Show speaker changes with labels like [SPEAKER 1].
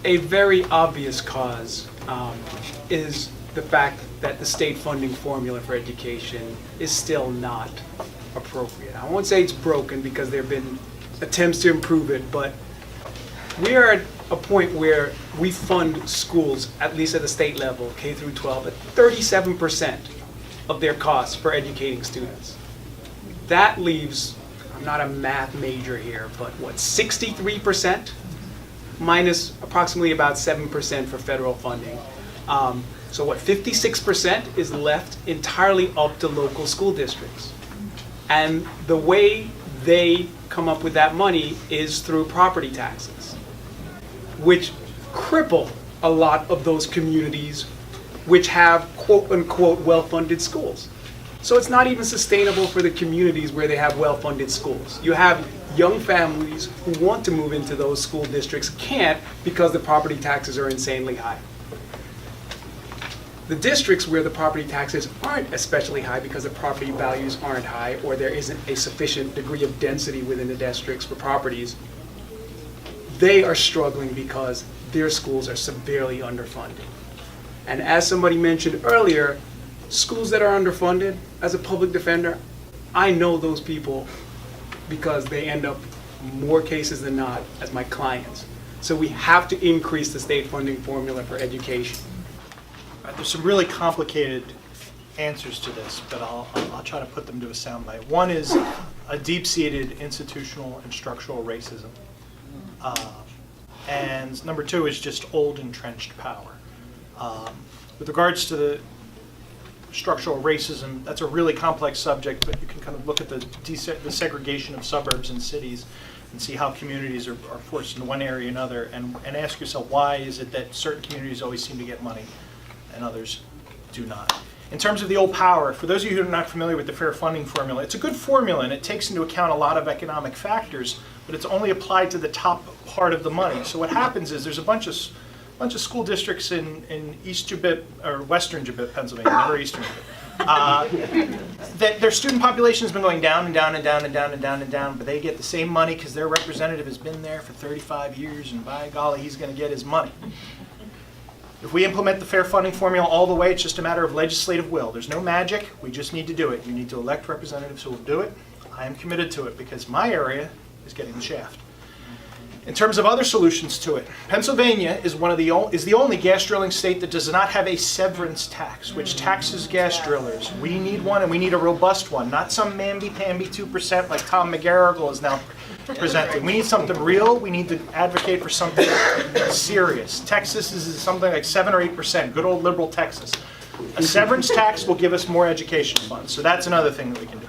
[SPEAKER 1] A very obvious cause is the fact that the state funding formula for education is still not appropriate. I won't say it's broken because there have been attempts to improve it, but we are at a point where we fund schools, at least at the state level, K through 12, at 37% of their costs for educating students. That leaves, I'm not a math major here, but what, 63%? Minus approximately about 7% for federal funding. So what, 56% is left entirely up to local school districts. And the way they come up with that money is through property taxes, which cripple a lot of those communities which have quote unquote well-funded schools. So it's not even sustainable for the communities where they have well-funded schools. You have young families who want to move into those school districts can't because the property taxes are insanely high. The districts where the property taxes aren't especially high because the property values aren't high or there isn't a sufficient degree of density within the districts for properties, they are struggling because their schools are severely underfunded. And as somebody mentioned earlier, schools that are underfunded, as a public defender, I know those people because they end up, more cases than not, as my clients. So we have to increase the state funding formula for education.
[SPEAKER 2] There's some really complicated answers to this, but I'll try to put them to a soundbite. One is a deep-seated institutional and structural racism. And number two is just old entrenched power. With regards to the structural racism, that's a really complex subject, but you can kind of look at the segregation of suburbs and cities and see how communities are forced into one area or another, and ask yourself, why is it that certain communities always seem to get money and others do not? In terms of the old power, for those of you who are not familiar with the fair funding formula, it's a good formula and it takes into account a lot of economic factors, but it's only applied to the top part of the money. So what happens is there's a bunch of school districts in East Jabip, or Western Jabip, Pennsylvania, never Eastern Jabip, that their student population has been going down and down and down and down and down and down, but they get the same money because their representative has been there for 35 years, and by golly, he's going to get his money. If we implement the fair funding formula all the way, it's just a matter of legislative will. There's no magic. We just need to do it. You need to elect representatives who will do it. I am committed to it because my area is getting the shaft. In terms of other solutions to it, Pennsylvania is the only gas drilling state that does not have a severance tax, which taxes gas drillers. We need one, and we need a robust one, not some mamby-pamby 2% like Tom McGarrigle is now presenting. We need something real. We need to advocate for something serious. Texas is something like 7 or 8%, good old liberal Texas. A severance tax will give us more education funds, so that's another thing that we can do.